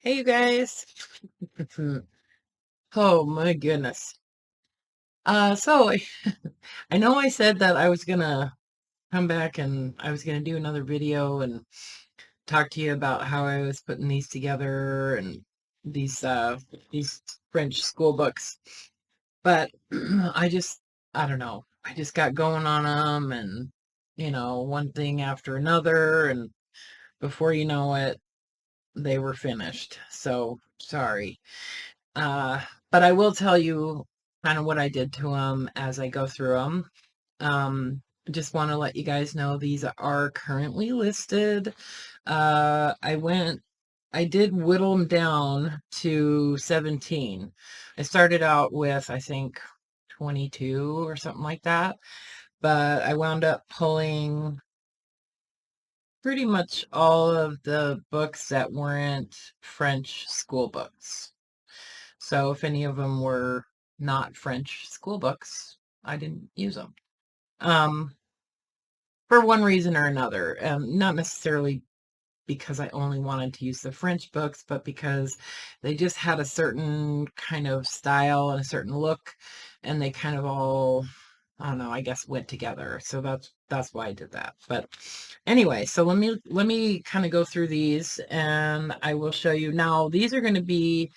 Hey, you guys. Oh my goodness. So I know I said that I was gonna come back and I was gonna do another video and talk to you about how I was putting these together and these French school books. But I don't know. I just got going on them and one thing after another, and before you know it, they were finished. So sorry. Uh, but I will tell you kind of what I did to them as I go through them. Just want to let you guys know these are currently listed. I did whittle them down to 17. I started out with, I think, 22 or something like that, but I wound up pulling pretty much all of the books that weren't French school books. So if any of them were not French school books, I didn't use them. Um, for one reason or another. Not necessarily because I only wanted to use the French books, but because they just had a certain kind of style and a certain look, and they kind of all, I don't know, I guess went together. So that's why I did that. But anyway, so let me kind of go through these and I will show you. Now, these are going to be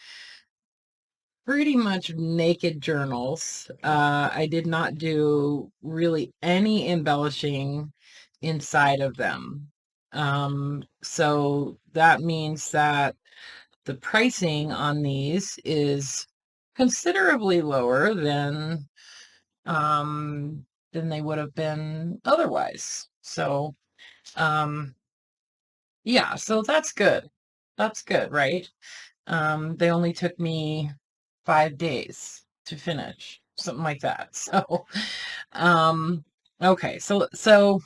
pretty much naked journals. I did not do really any embellishing inside of them. So that means that the pricing on these is considerably lower than they would have been otherwise. So um, yeah, so that's good. That's good, right? They only took me 5 days to finish, something like that. So, um, okay, so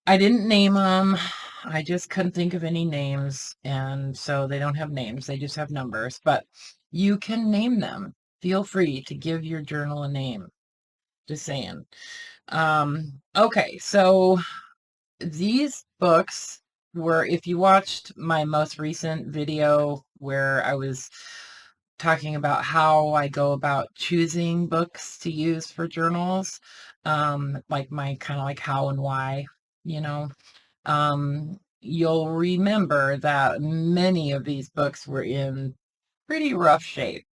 I didn't name them. I just couldn't think of any names, and so they don't have names. They just have numbers. But you can name them. Feel free to give your journal a name. Just saying. Okay, so these books were, if you watched my most recent video where I was talking about how I go about choosing books to use for journals, like my kind of like how and why, you know, you'll remember that many of these books were in pretty rough shape,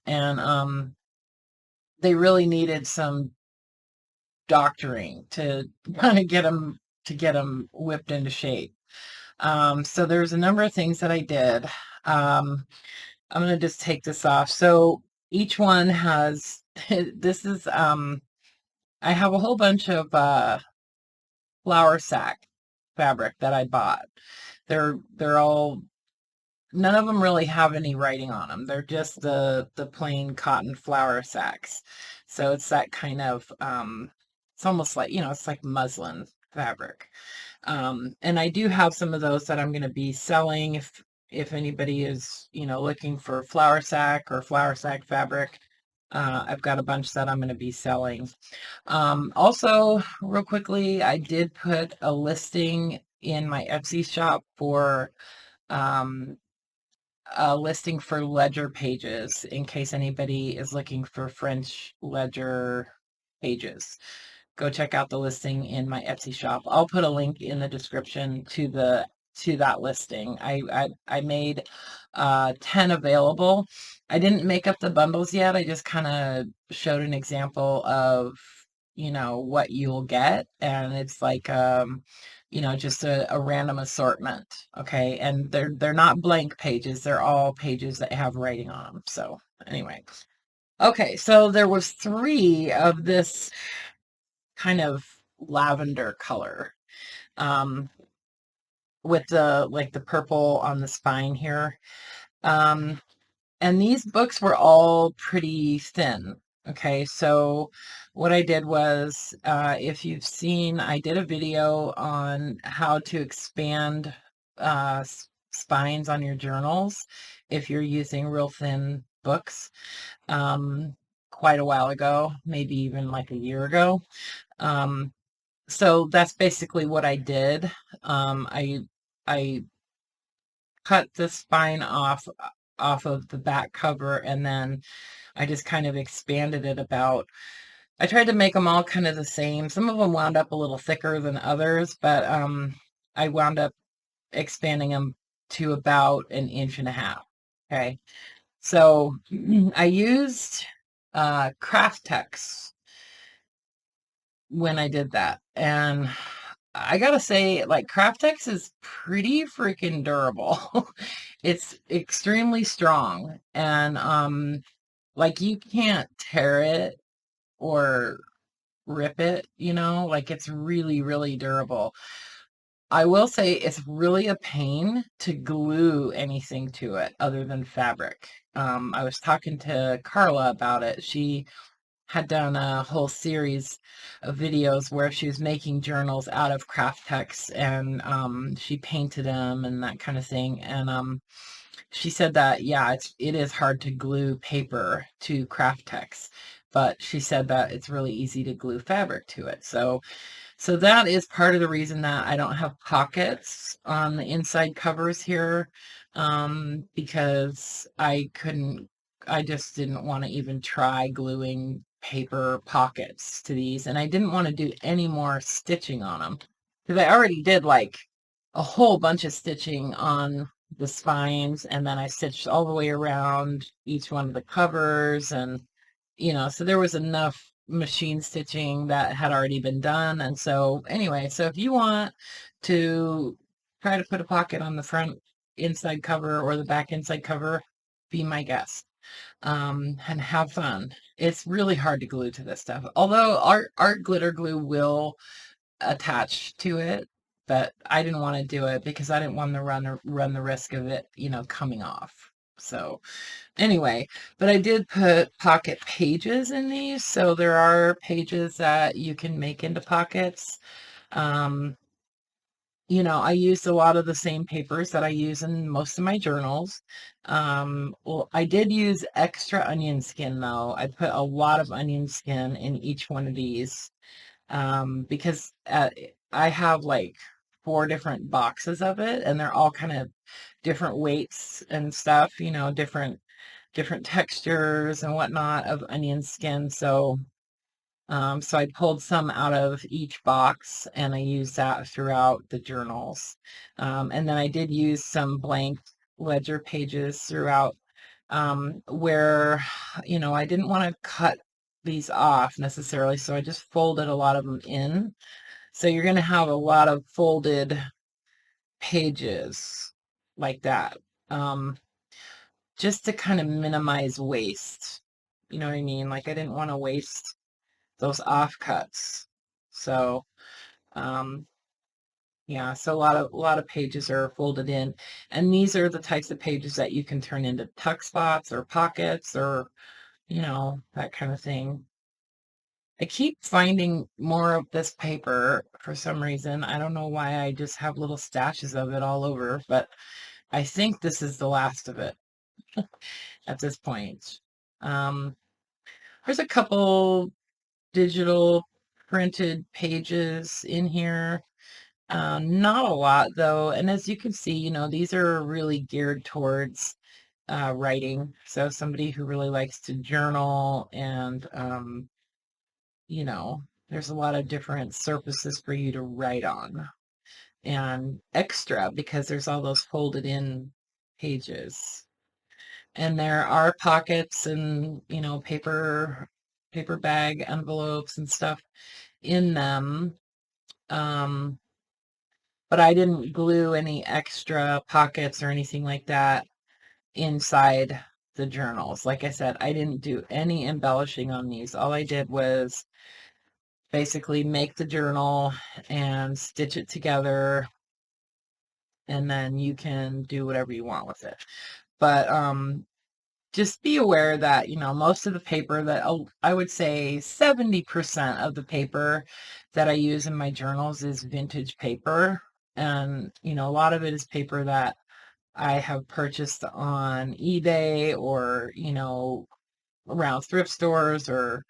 and they really needed some doctoring to kind of get them whipped into shape. So there's a number of things that I did. I'm going to just take this off. So each one has, this is, I have a whole bunch of flour sack fabric that I bought. They're all, none of them really have any writing on them. They're just the plain cotton flour sacks. So it's that kind of, it's almost like, it's like muslin fabric. And I do have some of those that I'm going to be selling if anybody is, looking for flour sack or flour sack fabric. I've got a bunch that I'm going to be selling. Also, real quickly, I did put a listing in my Etsy shop for um, a listing for ledger pages in case anybody is looking for French ledger pages. Go check out the listing in my Etsy shop. I'll put a link in the description to that listing. I made 10 available. I didn't make up the bundles yet. I just kind of showed an example of what you'll get, and it's like just a random assortment. Okay, and they're not blank pages. They're all pages that have writing on them. So anyway, okay, so there was three of this kind of lavender color, um, with the purple on the spine here. Um, and these books were all pretty thin. Okay, so what I did was, if you've seen, I did a video on how to expand spines on your journals if you're using real thin books, um, quite a while ago, maybe even like a year ago. Um, so that's basically what I did. I cut the spine off of the back cover, and then I just kind of expanded it about. I tried to make them all kind of the same. Some of them wound up a little thicker than others, but I wound up expanding them to about an inch and a half. Okay. So I used Craft Tex when I did that. And I gotta say, like, Craft Tex is pretty freaking durable. It's extremely strong. And like, you can't tear it or rip it, like, it's really, really durable. I will say it's really a pain to glue anything to it other than fabric. I was talking to Carla about it. She had done a whole series of videos where she was making journals out of craft text, and she painted them and that kind of thing. And she said that, yeah, it is hard to glue paper to craft text, but she said that it's really easy to glue fabric to it. So that is part of the reason that I don't have pockets on the inside covers here, because I just didn't want to even try gluing paper pockets to these, and I didn't want to do any more stitching on them, because I already did like a whole bunch of stitching on the spines, and then I stitched all the way around each one of the covers, and so there was enough machine stitching that had already been done. And so anyway, so if you want to try to put a pocket on the front inside cover or the back inside cover, be my guest, and have fun. It's really hard to glue to this stuff, although art glitter glue will attach to it, but I didn't want to do it because I didn't want to run the risk of it, coming off. So anyway, but I did put pocket pages in these, so there are pages that you can make into pockets. Um, I used a lot of the same papers that I use in most of my journals. Well, I did use extra onion skin though. I put a lot of onion skin in each one of these, because I have like 4 different boxes of it, and they're all kind of different weights and stuff, different textures and whatnot of onion skin. So I pulled some out of each box, and I used that throughout the journals. And then I did use some blank ledger pages throughout, where, I didn't want to cut these off necessarily, so I just folded a lot of them in. So you're going to have a lot of folded pages like that. Um, just to kind of minimize waste. You know what I mean? Like, I didn't want to waste those offcuts. So, um, yeah, so a lot of pages are folded in, and these are the types of pages that you can turn into tuck spots or pockets, or, that kind of thing. I keep finding more of this paper for some reason. I don't know why. I just have little stashes of it all over, but I think this is the last of it at this point. Um, there's a couple digital printed pages in here. Not a lot though. And as you can see, these are really geared towards writing. So somebody who really likes to journal, and, you know, there's a lot of different surfaces for you to write on, and extra because there's all those folded in pages. And there are pockets and, paper bag envelopes and stuff in them. But I didn't glue any extra pockets or anything like that inside the journals. Like I said, I didn't do any embellishing on these. All I did was basically make the journal and stitch it together, and then you can do whatever you want with it. But just be aware that, most of the paper that, I would say 70% of the paper that I use in my journals is vintage paper. And, a lot of it is paper that I have purchased on eBay, or, around thrift stores, or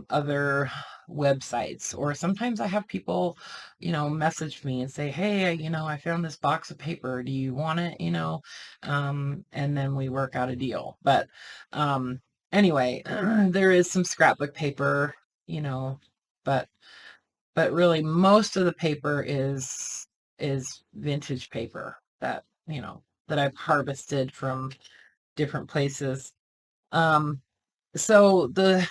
other websites, or sometimes I have people, message me and say, hey, I found this box of paper. Do you want it? And then we work out a deal. But um, anyway, there is some scrapbook paper, you know, but really most of the paper is vintage paper that, that I've harvested from different places. Um, so the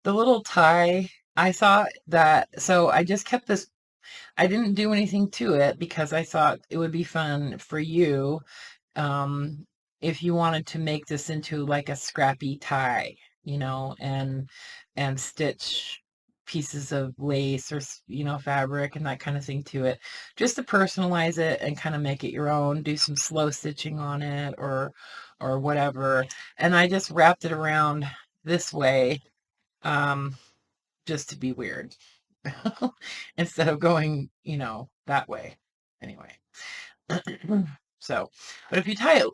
little tie, I thought that, so I just kept this, I didn't do anything to it because I thought it would be fun for you, um, if you wanted to make this into like a scrappy tie, and stitch pieces of lace or, fabric and that kind of thing to it, just to personalize it and kind of make it your own, do some slow stitching on it or whatever. And I just wrapped it around this way, um, just to be weird instead of going, that way. Anyway, so, but if you tie it,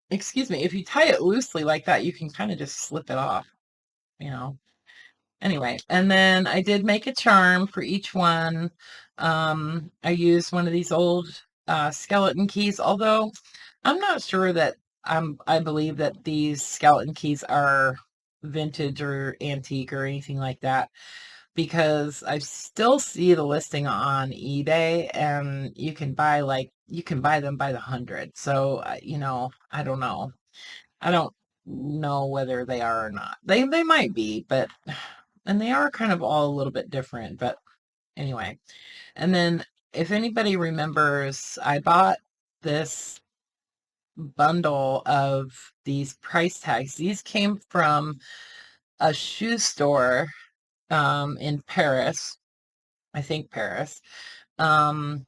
excuse me, if you tie it loosely like that, you can kind of just slip it off, you know. Anyway, and then I did make a charm for each one. I used one of these old skeleton keys, although I'm not sure that I believe that these skeleton keys are vintage or antique or anything like that, because I still see the listing on eBay, and you can buy them by the hundred. So, I don't know. I don't know whether they are or not. They might be, but and they are kind of all a little bit different, but anyway. And then if anybody remembers, I bought this bundle of these price tags. These came from a shoe store in Paris, I think Paris, um,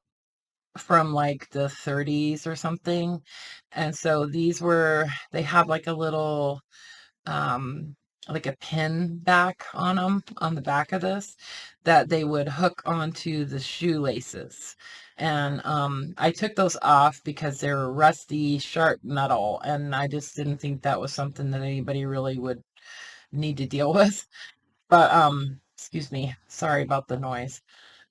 from like the 30s or something. And so they have um, like a pin back on them, on the back of this, that they would hook onto the shoelaces. And I took those off because they were rusty, sharp metal, and I just didn't think that was something that anybody really would need to deal with. But excuse me, sorry about the noise.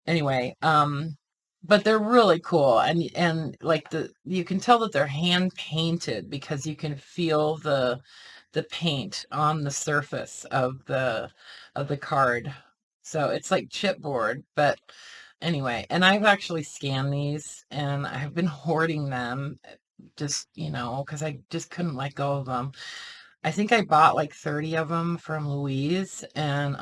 Anyway, but they're really cool, and like you can tell that they're hand painted because you can feel the paint on the surface of the card. So it's like chipboard, but anyway, and I've actually scanned these and I've been hoarding them, just, because I just couldn't let go of them. I think I bought like 30 of them from Louise, and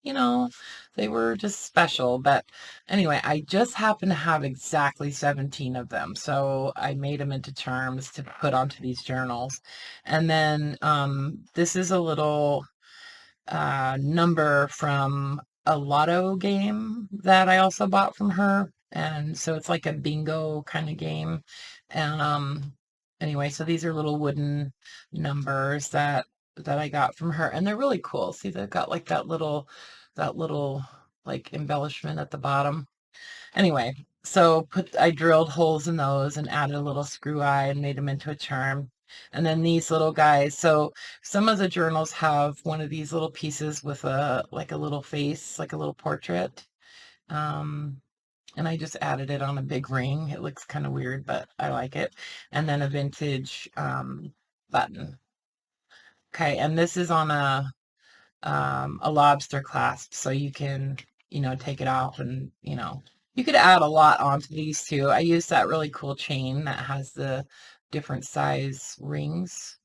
you know, they were just special. But anyway, I just happen to have exactly 17 of them. So I made them into charms to put onto these journals. And then this is a little number from a lotto game that I also bought from her. And so it's like a bingo kind of game. And anyway, so these are little wooden numbers that I got from her, and they're really cool. See, they've got like that little like embellishment at the bottom. Anyway, so I drilled holes in those and added a little screw eye and made them into a charm. And then these little guys. So some of the journals have one of these little pieces with a little face, like a little portrait. Um, and I just added it on a big ring. It looks kind of weird, but I like it. And then a vintage button. Okay, and this is on a lobster clasp, so you can, take it off, and, you could add a lot onto these too. I use that really cool chain that has the different size rings.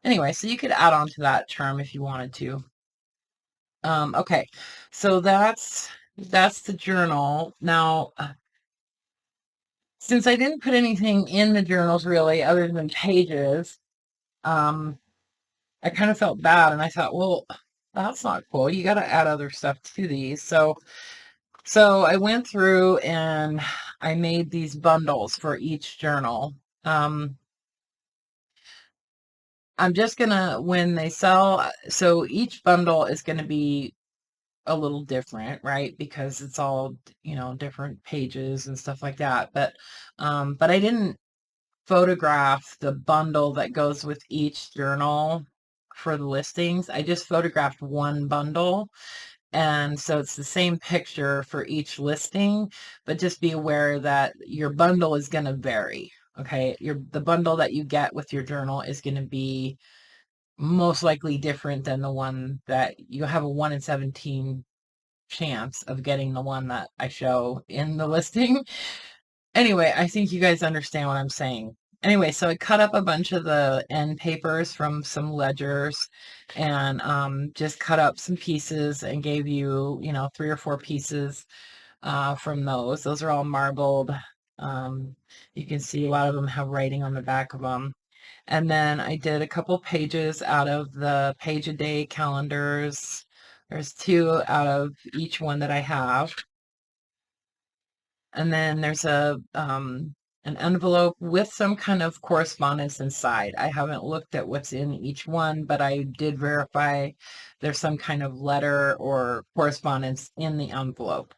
Anyway, so you could add on to that charm if you wanted to. Okay, so that's the journal. Now, since I didn't put anything in the journals really other than pages, um, I kind of felt bad, and I thought, well, that's not cool. You got to add other stuff to these. So I went through and I made these bundles for each journal. I'm just gonna, when they sell, so each bundle is going to be a little different, right? Because it's all, different pages and stuff like that. But I didn't photograph the bundle that goes with each journal for the listings. I just photographed one bundle. And so it's the same picture for each listing, but just be aware that your bundle is going to vary. Okay. The bundle that you get with your journal is going to be most likely different than the one that you have a 1 in 17 chance of getting the one that I show in the listing. Anyway, I think you guys understand what I'm saying. Anyway, so I cut up a bunch of the end papers from some ledgers and just cut up some pieces and gave you, 3 or 4 pieces from those. Those are all marbled. You can see a lot of them have writing on the back of them. And then I did a couple pages out of the page a day calendars. There's 2 out of each one that I have. And then there's an envelope with some kind of correspondence inside. I haven't looked at what's in each one, but I did verify there's some kind of letter or correspondence in the envelope.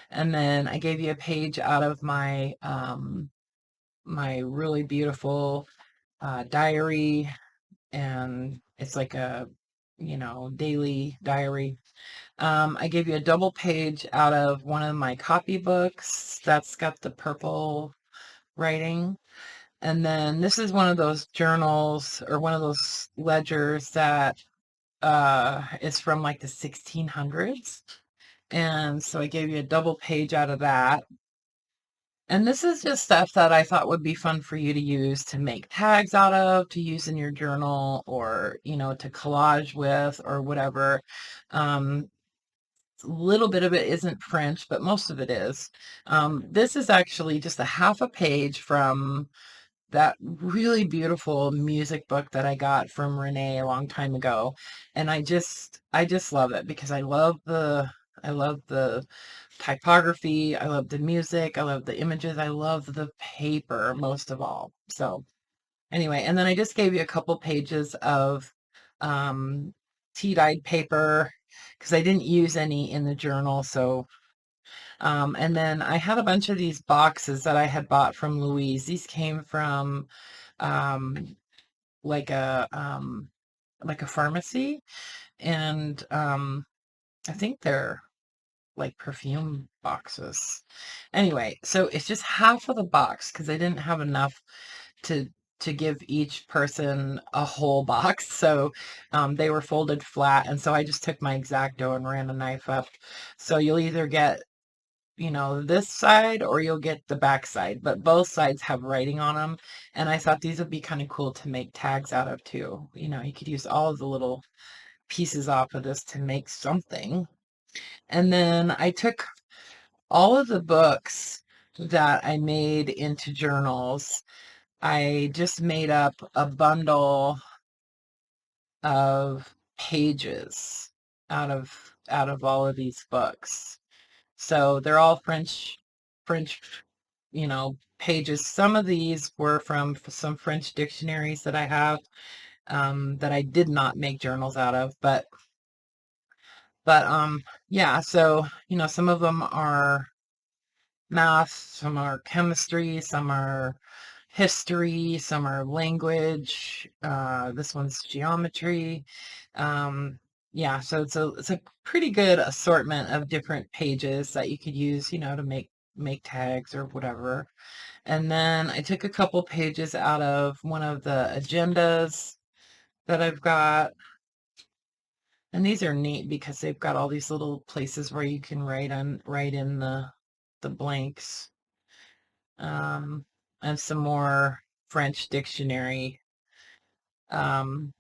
And then I gave you a page out of my really beautiful diary, and it's like a, daily diary. I gave you a double page out of one of my copybooks that's got the purple writing. And then this is one of those journals or one of those ledgers that is from like the 1600s. And so I gave you a double page out of that. And this is just stuff that I thought would be fun for you to use to make tags out of, to use in your journal, or, to collage with or whatever. A little bit of it isn't French, but most of it is. This is actually just a half a page from that really beautiful music book that I got from Renee a long time ago. And I just love it because I love the typography, I love the music, I love the images, I love the paper most of all. So anyway, and then I just gave you a couple pages of um, tea-dyed paper because I didn't use any in the journal. So, and then I had a bunch of these boxes that I had bought from Louise. These came from um, like a pharmacy, and I think they're like perfume boxes. Anyway, so it's just half of the box because I didn't have enough to give each person a whole box. So they were folded flat, and so I just took my X-Acto and ran a knife up. So you'll either get, this side or you'll get the back side, but both sides have writing on them. And I thought these would be kind of cool to make tags out of too. You could use all of the little pieces off of this to make something. And then I took all of the books that I made into journals. I just made up a bundle of pages out of all of these books. So they're all French, pages. Some of these were from some French dictionaries that I have, that I did not make journals out of, but yeah, so some of them are math, some are chemistry, some are history, some are language. This one's geometry. Yeah, so it's a pretty good assortment of different pages that you could use, to make tags or whatever. And then I took a couple pages out of one of the agendas that I've got. And these are neat because they've got all these little places where you can write in the blanks. And some more French dictionary. Um,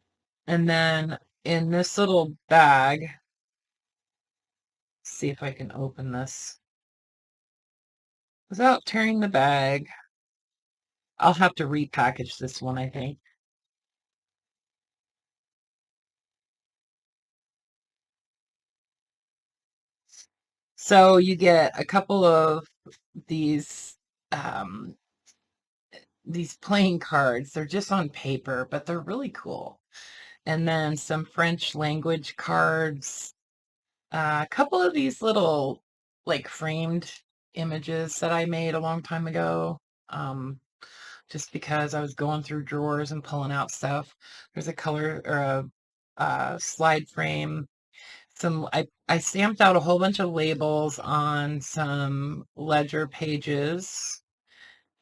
and then in this little bag, see if I can open this without tearing the bag. I'll have to repackage this one, I think. So you get a couple of these um, these playing cards. They're just on paper, but they're really cool. And then some French language cards. A couple of these little like framed images that I made a long time ago. Just because I was going through drawers and pulling out stuff. There's a color or slide frame. I stamped out a whole bunch of labels on some ledger pages,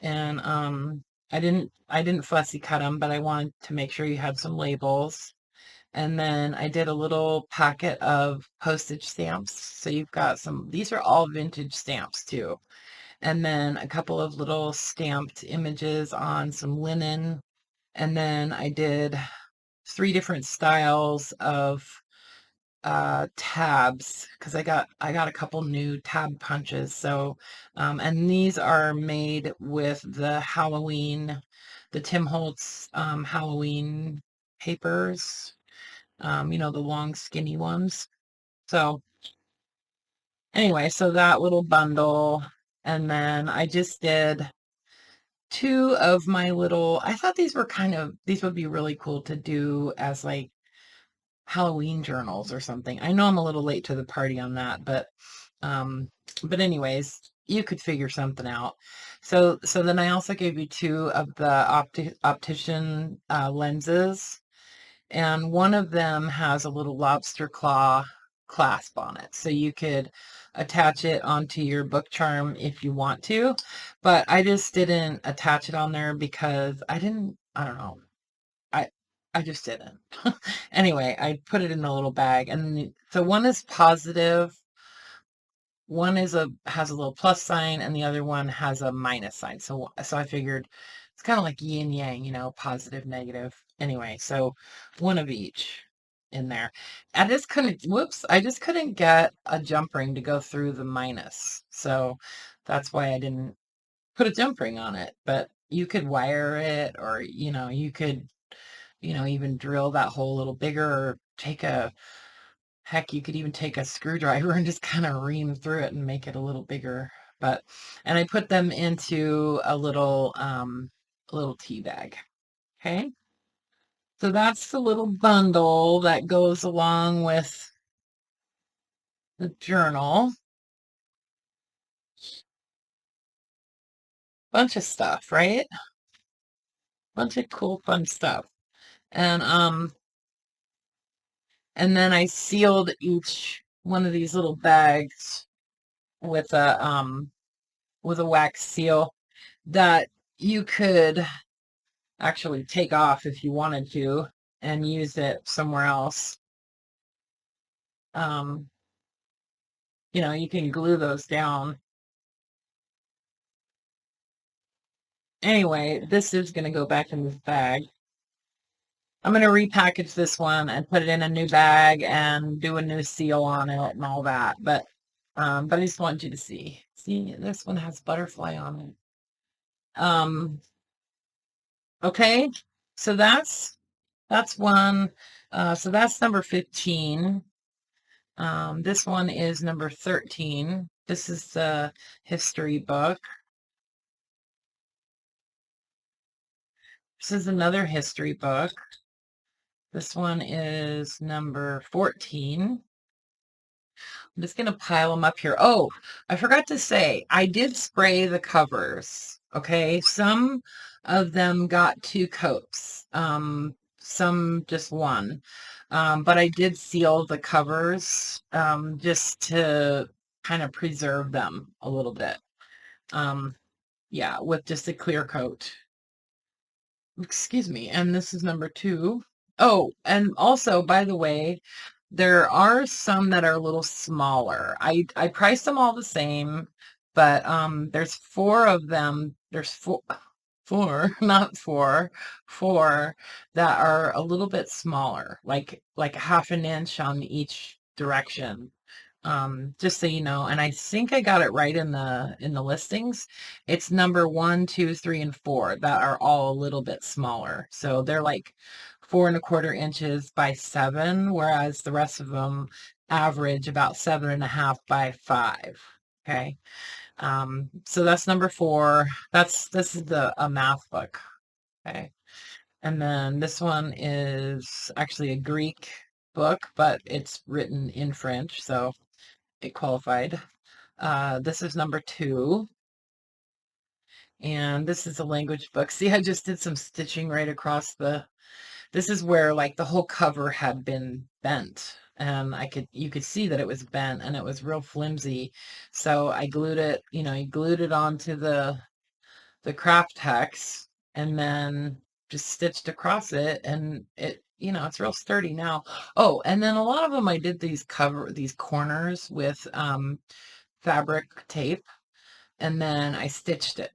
and I didn't fussy cut them, but I wanted to make sure you had some labels. And then I did a little packet of postage stamps. So you've got some, these are all vintage stamps too. And then a couple of little stamped images on some linen. And then I did 3 different styles of tabs, because I got a couple new tab punches. So and these are made with the Tim Holtz Halloween papers, the long skinny ones. So anyway, so that little bundle. And then I just did 2 of my I thought these would be really cool to do as like Halloween journals or something. I know I'm a little late to the party on that, um but anyways, you could figure something out. So then I also gave you 2 of the optician lenses, and one of them has a little lobster claw clasp on it. So you could attach it onto your book charm if you want to, but I just didn't attach it on there because I don't know. I I just didn't. Anyway, I put it in a little bag, and so one is positive, one has a little plus sign, and the other one has a minus sign. So I figured it's kind of like yin yang, positive, negative. Anyway, so one of each in there. I just couldn't get a jump ring to go through the minus. So that's why I didn't put a jump ring on it. But you could wire it, or you could even drill that hole a little bigger, or you could even take a screwdriver and just kind of ream through it and make it a little bigger. And I put them into a little tea bag. Okay. So that's the little bundle that goes along with the journal. Bunch of stuff, right? Bunch of cool, fun stuff. And and then I sealed each one of these little bags with a wax seal that you could actually take off if you wanted to and use it somewhere else. Um, you can glue those down. Anyway, this is going to go back in this bag. I'm going to repackage this one and put it in a new bag and do a new seal on it and all that. But I just wanted you to see. See, this one has butterfly on it. Okay, so that's one. So that's number 15. This one is number 13. This is the history book. This is another history book. This one is number 14. I'm just going to pile them up here. Oh, I forgot to say, I did spray the covers. Okay, some of them got 2 coats. Some just one. But I did seal the covers just to kind of preserve them a little bit. Yeah, with just a clear coat. Excuse me. And this is number 2. Oh, and also, by the way, there are some that are a little smaller. I priced them all the same, but there's 4 of them. There's four, not four, 4 that are a little bit smaller, like half an inch on each direction. Just so you know, and I think I got it right in the listings. It's number 1, 2, 3, and 4 that are all a little bit smaller. So they're like 4¼ inches by 7, whereas the rest of them average about 7.5 by 5. Okay. So that's number 4. This is a math book. Okay. And then this one is actually a Greek book, but it's written in French, so it qualified. This is number 2. And this is a language book. See, I just did some stitching right across the this is where like the whole cover had been bent, and you could see that it was bent and it was real flimsy. So I glued it, I glued it onto the craft hex, and then just stitched across it, and it's real sturdy now. Oh, and then a lot of them I did these corners with fabric tape, and then I stitched it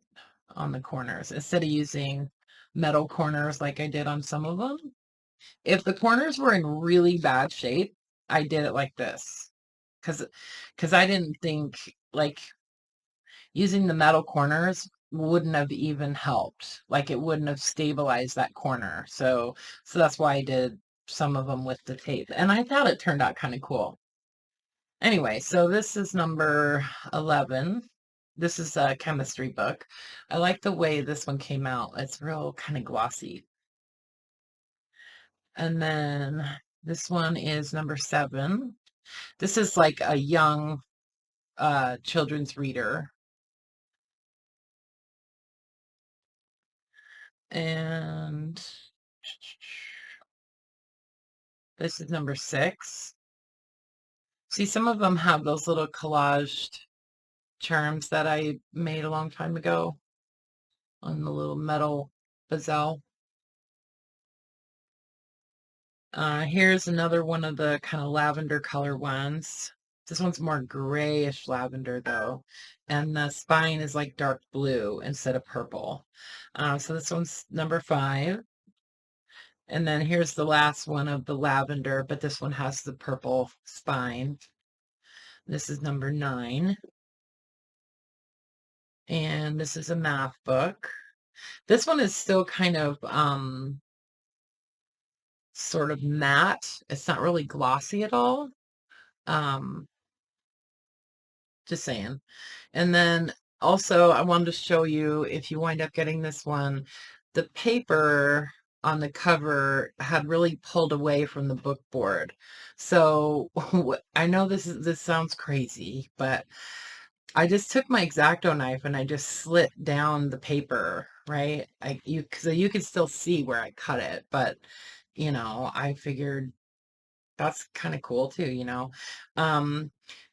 on the corners instead of using metal corners like I did on some of them. If the corners were in really bad shape, I did it like this, because I didn't think like using the metal corners wouldn't have even helped. Like it wouldn't have stabilized that corner. So that's why I did some of them with the tape. And I thought it turned out kind of cool. Anyway, so this is number 11. This is a chemistry book. I like the way this one came out. It's real kind of glossy. And then this one is number 7. This is like a young children's reader. And this is number 6. See, some of them have those little collaged charms that I made a long time ago on the little metal bezel. Here's another one of the kind of lavender color ones. This one's more grayish lavender though, and the spine is like dark blue instead of purple. So this one's number 5. And then here's the last one of the lavender, but this one has the purple spine. This is number 9. And this is a math book. This one is still kind of sort of matte. It's not really glossy at all. Um, just saying. And then also I wanted to show you, if you wind up getting this one, the paper on the cover had really pulled away from the book board. So I know this sounds crazy, but I just took my X-Acto knife and I just slit down the paper, right? So you could still see where I cut it, but I figured that's kind of cool too, Um,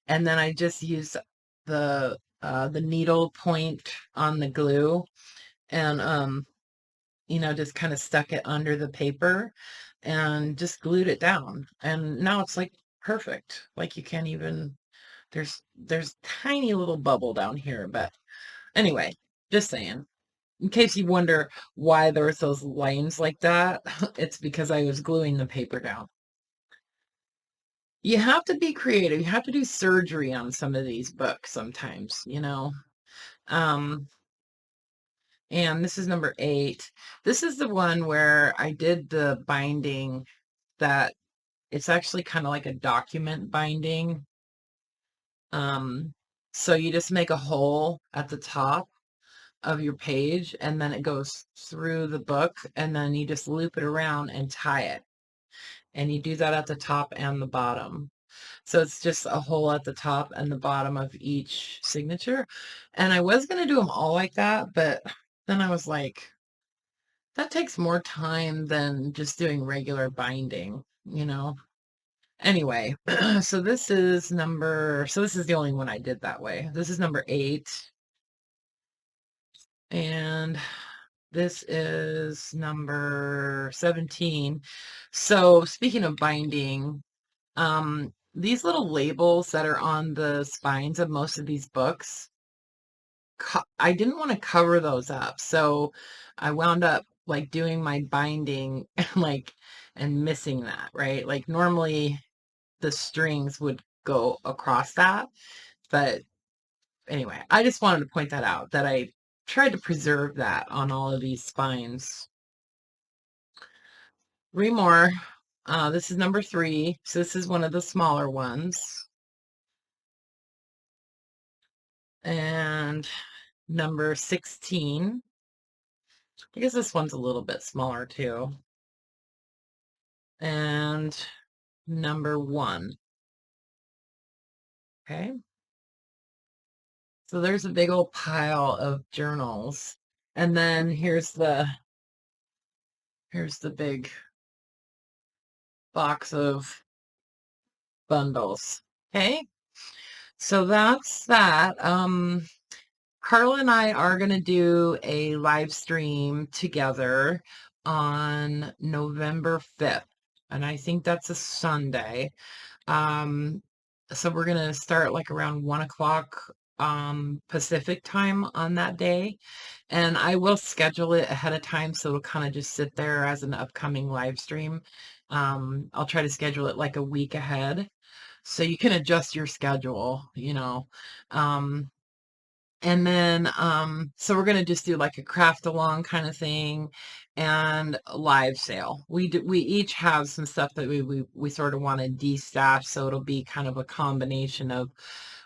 and then I just used the needle point on the glue, and just kind of stuck it under the paper and just glued it down. And now it's like perfect. Like you can't even there's tiny little bubble down here, but anyway, just saying. In case you wonder why there's those lines like that, it's because I was gluing the paper down. You have to be creative. You have to do surgery on some of these books sometimes. Um, and this is number 8. This is the one where I did the binding that it's actually kind of like a document binding. So you just make a hole at the top of your page, and then it goes through the book, and then you just loop it around and tie it. And you do that at the top and the bottom. So it's just a hole at the top and the bottom of each signature. And I was going to do them all like that, but then I was like, that takes more time than just doing regular binding. Anyway, so this is the only one I did that way. This is number 8. And this is number 17. So speaking of binding, these little labels that are on the spines of most of these books, I didn't want to cover those up. So I wound up like doing my binding and missing that, right? Like normally the strings would go across that. But anyway, I just wanted to point that out, that I tried to preserve that on all of these spines. 3 more. This is number 3. So this is one of the smaller ones. And number 16. I guess this one's a little bit smaller too. And number 1. Okay. So there's a big old pile of journals. And then here's the big box of bundles. Okay. So that's that. Carla and I are going to do a live stream together on November 5th. And I think that's a Sunday. Um, so we're going to start like around 1 o'clock Pacific time on that day. And I will schedule it ahead of time so it'll kind of just sit there as an upcoming live stream. I'll try to schedule it like a week ahead so you can adjust your schedule, you know. Um, and then, so we're going to just do like a craft along kind of thing and a live sale. We each have some stuff that we sort of want to de-stash. So it'll be kind of a combination of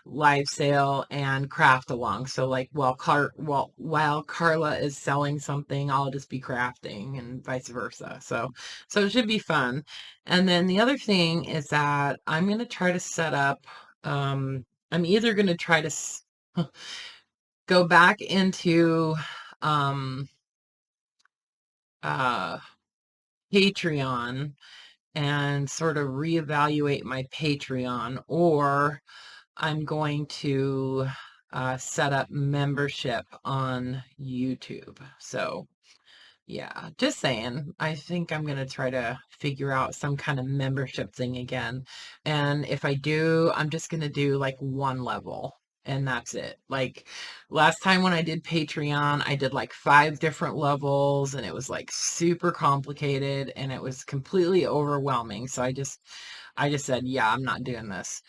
live sale and craft along. So like, while Carla is selling something, I'll just be crafting and vice versa. So it should be fun. And then the other thing is that I'm going to try to set up, I'm either going to try to go back into um uh Patreon and sort of reevaluate my Patreon, or I'm going to set up membership on YouTube. So yeah, just saying. I think I'm going to try to figure out some kind of membership thing again. And if I do, I'm just going to do like one level and that's it. Like last time when I did Patreon, I did like 5 different levels and it was like super complicated and it was completely overwhelming. So I just said, yeah, I'm not doing this.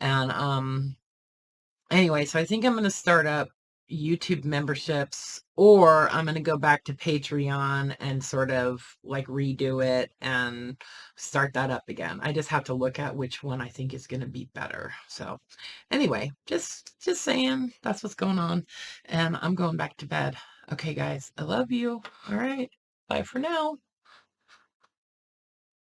And anyway, so I think I'm going to start up YouTube memberships, or I'm going to go back to Patreon and sort of like redo it and start that up again. I just have to look at which one I think is going to be better. So anyway, just saying that's what's going on, and I'm going back to bed. Okay, guys, I love you. All right. Bye for now.